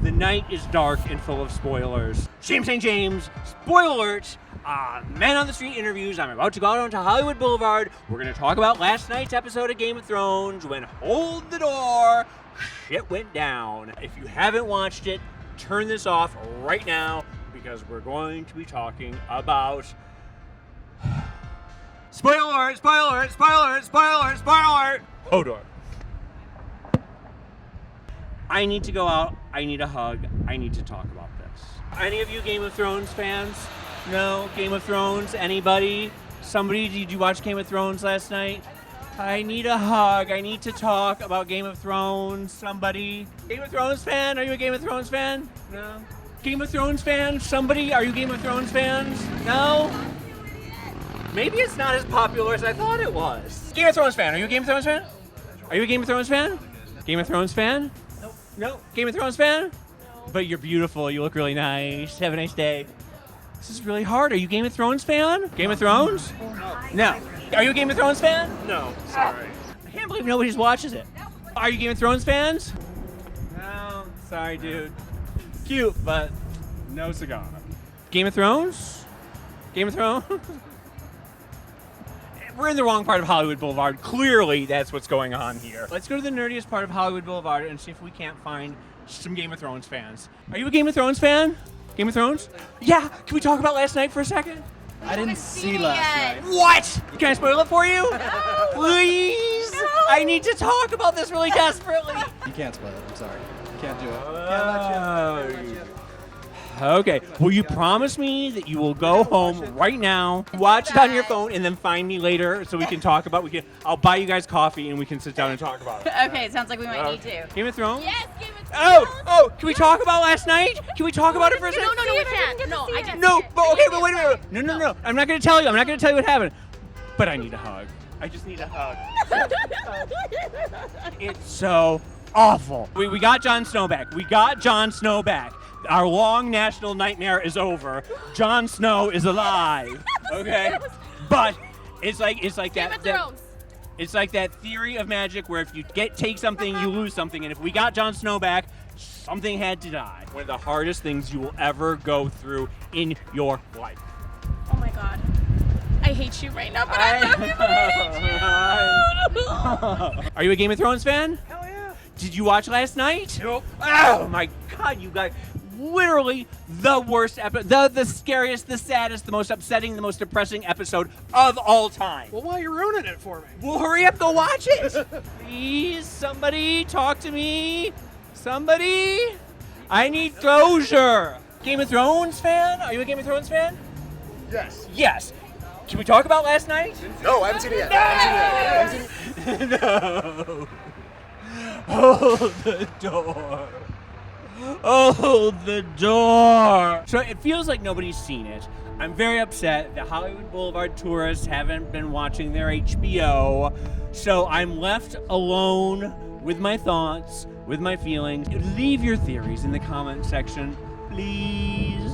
The night is dark and full of spoilers. James St. James, spoiler alert, Men on the Street interviews. I'm about to go out onto Hollywood Boulevard. We're going to talk about last night's episode of Game of Thrones when, hold the door, shit went down. If you haven't watched it, turn this off right now because we're going to be talking about... Spoiler alert, spoiler alert, spoiler alert, spoiler alert, spoiler alert! Hodor. I need to go out, I need a hug, I need to talk about this. Any of you Game of Thrones fans? No? Game of Thrones? Anybody? Somebody, did you watch Game of Thrones last night? I need a hug, I need to talk about Game of Thrones. Somebody? Game of Thrones fan? Are you a Game of Thrones fan? No? Game of Thrones fan? Somebody? Are you Game of Thrones fans? No? Maybe it's not as popular as I thought it was. Game of Thrones fan? Are you a Game of Thrones fan? Are you a Game of Thrones fan? Game of Thrones fan? No. Game of Thrones fan? No. But you're beautiful. You look really nice. Have a nice day. This is really hard. Are you Game of Thrones fan? Game of Thrones? No. Are you a Game of Thrones fan? No. Sorry. I can't believe nobody watches it. Are you Game of Thrones fans? No. Sorry, dude. Cute, but no cigar. Game of Thrones? Game of Thrones? We're in the wrong part of Hollywood Boulevard. Clearly, that's what's going on here. Let's go to the nerdiest part of Hollywood Boulevard and see if we can't find some Game of Thrones fans. Are you a Game of Thrones fan? Game of Thrones? Yeah. Can we talk about last night for a second? I didn't see last night. What? Can I spoil it for you? No. Please? No. I need to talk about this really desperately. You can't spoil it. I'm sorry. You can't do it. Can't let you. Okay. Will you promise me that you will go home right now, watch it on your phone, and then find me later so we can talk about I'll buy you guys coffee and we can sit down and talk about it. Okay, it sounds like we might need to. Game of Thrones? Yes, Game of Thrones. Oh, can we talk about last night? Can we talk about it for a second? No, we can't. No, I didn't. No, but wait a minute. No. I'm not going to tell you. I'm not going to tell you what happened. But I need a hug. I just need a hug. It's so awful. We got Jon Snow back. Our long national nightmare is over. Jon Snow is alive. Okay? But it's like that. It's like that theory of magic where if you take something, you lose something. And if we got Jon Snow back, something had to die. One of the hardest things you will ever go through in your life. Oh my God. I hate you right now, but I love you. Are you a Game of Thrones fan? Hell yeah. Did you watch last night? Nope. Oh my God, you guys. Literally the worst episode, the scariest, the saddest, the most upsetting, the most depressing episode of all time. Well, why are you ruining it for me? Well, hurry up, go watch it. Please, somebody talk to me. Somebody. I need closure. Game of Thrones fan? Are you a Game of Thrones fan? Yes. Yes. Can we talk about last night? No, I haven't seen it yet. No. Hold the door. Hold the door. So it feels like nobody's seen it. I'm very upset. The Hollywood Boulevard tourists haven't been watching their HBO. So I'm left alone with my thoughts, with my feelings. Leave your theories in the comment section, please.